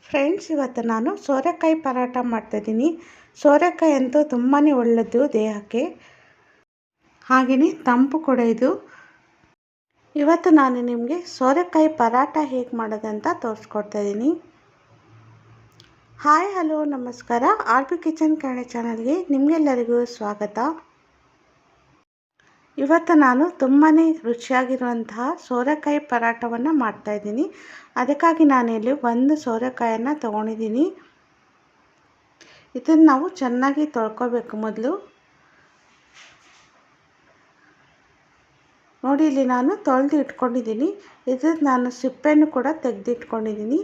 Friends, ಇವತ್ತು ನಾನು ಸೋರೆಕಾಯಿ ಪರಾಟ ಮಾಡ್ತಾಯಿದ್ದೀನಿ. ಸೋರೆಕಾಯಿ ಅಂತೂ ತುಂಬಾ ಒಳ್ಳೆಯದು ದೇಹಕ್ಕೆ, ಹಾಗೆಯೇ ತಂಪು ಕೂಡ ಇದು. ಇವತ್ತು ನಾನು ನಿಮಗೆ ಸೋರೆಕಾಯಿ ಪರಾಟ ಹೇಗೆ ಮಾಡೋದಂತ ತೋರಿಸ್ಕೊಡ್ತಾ ಇದ್ದೀನಿ. ಹಾಯ್, ಹಲೋ, ನಮಸ್ಕಾರ. ಆರ್ ಬಿ ಕಿಚನ್ ಕನ್ನಡ ಚಾನಲ್ಗೆ ನಿಮಗೆಲ್ಲರಿಗೂ ಸ್ವಾಗತ. ಇವತ್ತು ನಾನು ತುಂಬಾ ರುಚಿಯಾಗಿರುವಂತಹ ಸೋರೆಕಾಯಿ ಪರಾಟವನ್ನು ಮಾಡ್ತಾಯಿದ್ದೀನಿ. ಅದಕ್ಕಾಗಿ ನಾನಿಲ್ಲಿ ಒಂದು ಸೋರೆಕಾಯನ್ನು ತೊಗೊಂಡಿದ್ದೀನಿ. ಇದನ್ನು ನಾವು ಚೆನ್ನಾಗಿ ತೊಳ್ಕೊಬೇಕು. ಮೊದಲು ನೋಡಿ, ಇಲ್ಲಿ ನಾನು ತೊಳೆದು ಇಟ್ಕೊಂಡಿದ್ದೀನಿ. ನಾನು ಸಿಪ್ಪೆಯನ್ನು ಕೂಡ ತೆಗೆದಿಟ್ಕೊಂಡಿದ್ದೀನಿ.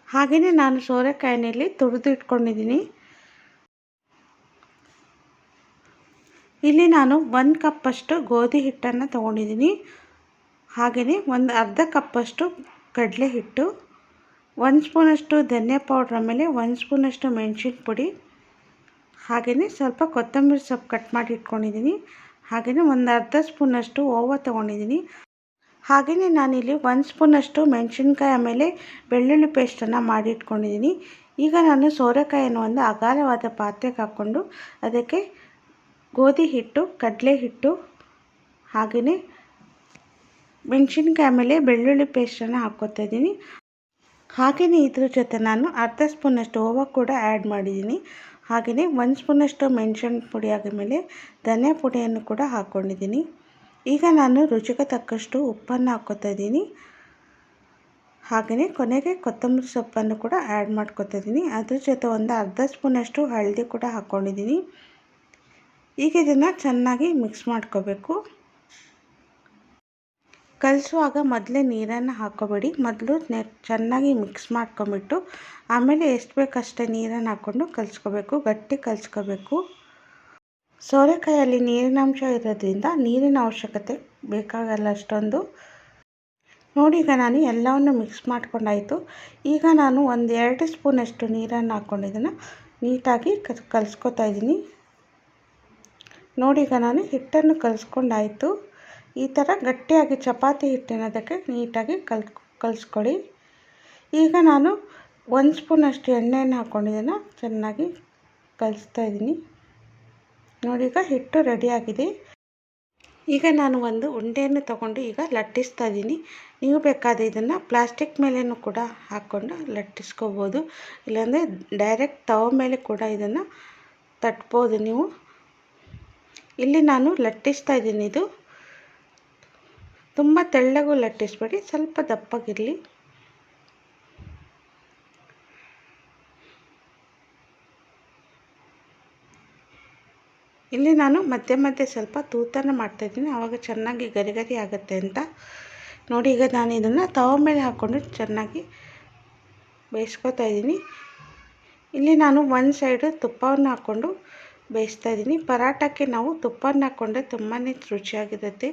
ಹಾಗೆಯೇ ನಾನು ಸೋರೆಕಾಯಿನಲ್ಲಿ ತುರಿದು ಇಟ್ಕೊಂಡಿದ್ದೀನಿ. ಇಲ್ಲಿ ನಾನು 1 ಕಪ್ಪಷ್ಟು ಗೋಧಿ ಹಿಟ್ಟನ್ನು ತೊಗೊಂಡಿದ್ದೀನಿ. ಹಾಗೆಯೇ ಒಂದು ಅರ್ಧ ಕಪ್ಪಷ್ಟು ಕಡಲೆ ಹಿಟ್ಟು, 1 ಸ್ಪೂನಷ್ಟು ಧನಿಯಾ ಪೌಡ್ರ್, ಆಮೇಲೆ 1 ಸ್ಪೂನಷ್ಟು ಮೆಣಸಿನ ಪುಡಿ, ಹಾಗೆಯೇ ಸ್ವಲ್ಪ ಕೊತ್ತಂಬರಿ ಸೊಪ್ಪು ಕಟ್ ಮಾಡಿ ಇಟ್ಕೊಂಡಿದ್ದೀನಿ. ಹಾಗೆಯೇ ಒಂದು ಅರ್ಧ ಸ್ಪೂನಷ್ಟು ಓವ ತೊಗೊಂಡಿದ್ದೀನಿ. ಹಾಗೆಯೇ ನಾನಿಲ್ಲಿ 1 ಸ್ಪೂನಷ್ಟು ಮೆಣಸಿನ್ಕಾಯಿ ಆಮೇಲೆ ಬೆಳ್ಳುಳ್ಳಿ ಪೇಸ್ಟನ್ನು ಮಾಡಿ ಇಟ್ಕೊಂಡಿದ್ದೀನಿ. ಈಗ ನಾನು ಸೋರೆಕಾಯಿಯನ್ನು ಒಂದು ಅಗಲವಾದ ಪಾತ್ರೆಗೆ ಹಾಕ್ಕೊಂಡು ಅದಕ್ಕೆ ಗೋಧಿ ಹಿಟ್ಟು, ಕಡಲೆ ಹಿಟ್ಟು, ಹಾಗೆಯೇ ಮೆಣಸಿನ್ಕಾಯಿ ಆಮೇಲೆ ಬೆಳ್ಳುಳ್ಳಿ ಪೇಸ್ಟನ್ನು ಹಾಕ್ಕೊತಾ ಇದ್ದೀನಿ. ಹಾಗೆಯೇ ಇದ್ರ ಜೊತೆ ನಾನು ಅರ್ಧ ಸ್ಪೂನಷ್ಟು ಓವ ಕೂಡ ಆ್ಯಡ್ ಮಾಡಿದ್ದೀನಿ. ಹಾಗೆಯೇ 1 ಸ್ಪೂನಷ್ಟು ಮೆಣಸಿನ ಪುಡಿ ಆದಮೇಲೆ ಧನಿಯಾ ಪುಡಿಯನ್ನು ಕೂಡ ಹಾಕ್ಕೊಂಡಿದ್ದೀನಿ. ಈಗ ನಾನು ರುಚಿಗೆ ತಕ್ಕಷ್ಟು ಉಪ್ಪನ್ನು ಹಾಕ್ಕೊತಾ ಇದ್ದೀನಿ. ಹಾಗೆಯೇ ಕೊನೆಗೆ ಕೊತ್ತಂಬರಿ ಸೊಪ್ಪನ್ನು ಕೂಡ ಆ್ಯಡ್ ಮಾಡ್ಕೊತಾ ಇದ್ದೀನಿ. ಅದ್ರ ಜೊತೆ ಒಂದು ಅರ್ಧ ಸ್ಪೂನಷ್ಟು ಹಳದಿ ಕೂಡ ಹಾಕ್ಕೊಂಡಿದ್ದೀನಿ. ಈಗ ಇದನ್ನು ಚೆನ್ನಾಗಿ ಮಿಕ್ಸ್ ಮಾಡ್ಕೋಬೇಕು. ಕಲಿಸುವಾಗ ಮೊದಲೇ ನೀರನ್ನು ಹಾಕ್ಕೋಬೇಡಿ. ಮೊದಲು ಚೆನ್ನಾಗಿ ಮಿಕ್ಸ್ ಮಾಡ್ಕೊಂಬಿಟ್ಟು ಆಮೇಲೆ ಎಷ್ಟು ಬೇಕಷ್ಟೇ ನೀರನ್ನು ಹಾಕ್ಕೊಂಡು ಕಲಿಸ್ಕೋಬೇಕು. ಗಟ್ಟಿ ಕಲಿಸ್ಕೋಬೇಕು. ಸೋರೆಕಾಯಲ್ಲಿ ನೀರಿನಾಂಶ ಇರೋದ್ರಿಂದ ನೀರಿನ ಅವಶ್ಯಕತೆ ಬೇಕಾಗಲ್ಲ ಅಷ್ಟೊಂದು. ನೋಡಿ, ಈಗ ನಾನು ಎಲ್ಲವನ್ನು ಮಿಕ್ಸ್ ಮಾಡ್ಕೊಂಡಾಯಿತು. ಈಗ ನಾನು ಒಂದು 2 ಸ್ಪೂನಷ್ಟು ನೀರನ್ನು ಹಾಕ್ಕೊಂಡು ಇದನ್ನು ನೀಟಾಗಿ ಕಲಿಸ್ಕೊತಾ ಇದ್ದೀನಿ. ನೋಡಿ, ಈಗ ನಾನು ಹಿಟ್ಟನ್ನು ಕಲಿಸ್ಕೊಂಡಾಯಿತು. ಈ ಥರ ಗಟ್ಟಿಯಾಗಿ ಚಪಾತಿ ಹಿಟ್ಟಿನದಕ್ಕೆ ನೀಟಾಗಿ ಕಲಿಸ್ಕೊಳ್ಳಿ. ಈಗ ನಾನು 1 ಸ್ಪೂನಷ್ಟು ಎಣ್ಣೆಯನ್ನು ಹಾಕ್ಕೊಂಡಿದ್ದನ್ನು ಚೆನ್ನಾಗಿ ಕಲಿಸ್ತಾ ಇದ್ದೀನಿ. ನೋಡಿ, ಈಗ ಹಿಟ್ಟು ರೆಡಿಯಾಗಿದೆ. ಈಗ ನಾನು ಒಂದು ಉಂಡೆಯನ್ನು ತಗೊಂಡು ಈಗ ಲಟ್ಟಿಸ್ತಾ ಇದ್ದೀನಿ. ನೀವು ಬೇಕಾದರೆ ಇದನ್ನು ಪ್ಲಾಸ್ಟಿಕ್ ಮೇಲೇನೂ ಕೂಡ ಹಾಕ್ಕೊಂಡು ಲಟ್ಟಿಸ್ಕೋಬೋದು. ಇಲ್ಲಾಂದರೆ ಡೈರೆಕ್ಟ್ ತವ ಮೇಲೆ ಕೂಡ ಇದನ್ನು ತಟ್ಬೋದು ನೀವು. ಇಲ್ಲಿ ನಾನು ಲಟ್ಟಿಸ್ತಾ ಇದ್ದೀನಿ. ಇದು ತುಂಬ ತೆಳ್ಳಗೂ ಲಟ್ಟಿಸ್ಬೇಡಿ, ಸ್ವಲ್ಪ ದಪ್ಪಗಿರಲಿ. ಇಲ್ಲಿ ನಾನು ಮಧ್ಯೆ ಮಧ್ಯೆ ಸ್ವಲ್ಪ ತೂತನ್ನು ಮಾಡ್ತಾಯಿದ್ದೀನಿ, ಆವಾಗ ಚೆನ್ನಾಗಿ ಗರಿ ಗರಿ ಆಗುತ್ತೆ ಅಂತ. ನೋಡಿ, ಈಗ ನಾನು ಇದನ್ನು ತವ ಮೇಲೆ ಹಾಕ್ಕೊಂಡು ಚೆನ್ನಾಗಿ ಬೇಯಿಸ್ಕೊತಾ ಇದ್ದೀನಿ. ಇಲ್ಲಿ ನಾನು ಒಂದು ಸೈಡು ತುಪ್ಪವನ್ನು ಹಾಕ್ಕೊಂಡು ಬೇಯಿಸ್ತಾ ಇದ್ದೀನಿ. ಪರಾಟಕ್ಕೆ ನಾವು ತುಪ್ಪವನ್ನು ಹಾಕ್ಕೊಂಡ್ರೆ ತುಂಬಾ ರುಚಿಯಾಗಿರುತ್ತೆ.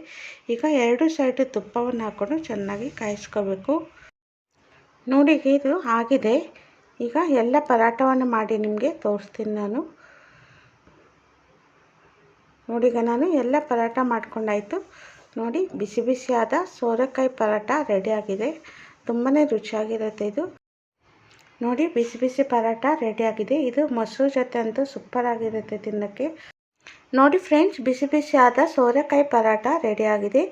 ಈಗ 2 ಸೈಡು ತುಪ್ಪವನ್ನು ಹಾಕ್ಕೊಂಡು ಚೆನ್ನಾಗಿ ಕಾಯಿಸ್ಕೋಬೇಕು. ನೋಡಿ, ಇದು ಆಗಿದೆ. ಈಗ ಎಲ್ಲ ಪರಾಟವನ್ನು ಮಾಡಿ ನಿಮಗೆ ತೋರಿಸ್ತೀನಿ ನಾನು. ನೋಡಿ, ಈಗ ನಾನು ಎಲ್ಲ ಪರಾಟ ಮಾಡ್ಕೊಂಡಾಯಿತು. ನೋಡಿ, ಬಿಸಿ ಬಿಸಿಯಾದ ಸೋರೆಕಾಯಿ ಪರಾಟ ರೆಡಿಯಾಗಿದೆ. ತುಂಬಾ ರುಚಿಯಾಗಿರುತ್ತೆ ಇದು. ನೋಡಿ, ಬಿಸಿ ಬಿಸಿ ಪರಾಟ ರೆಡಿಯಾಗಿದೆ. ಇದು ಮೊಸರು ಜೊತೆ ಅಂತೂ ಸೂಪರಾಗಿರುತ್ತೆ ತಿನ್ನೋಕ್ಕೆ. ನೋಡಿ ಫ್ರೆಂಡ್ಸ್, ಬಿಸಿ ಬಿಸಿಯಾದ ಸೋರೆಕಾಯಿ ಪರಾಟ ರೆಡಿಯಾಗಿದೆ.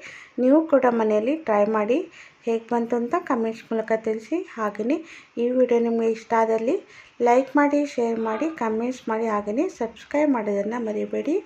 ನೀವು ಕೂಡ ಮನೆಯಲ್ಲಿ ಟ್ರೈ ಮಾಡಿ ಹೇಗೆ ಬಂತು ಅಂತ ಕಮೆಂಟ್ಸ್ ಮೂಲಕ ತಿಳಿಸಿ. ಹಾಗೆಯೇ ಈ ವಿಡಿಯೋ ನಿಮಗೆ ಇಷ್ಟ ಆದಲ್ಲಿ ಲೈಕ್ ಮಾಡಿ, ಶೇರ್ ಮಾಡಿ, ಕಮೆಂಟ್ಸ್ ಮಾಡಿ, ಹಾಗೆಯೇ ಸಬ್ಸ್ಕ್ರೈಬ್ ಮಾಡೋದನ್ನು ಮರಿಬೇಡಿ.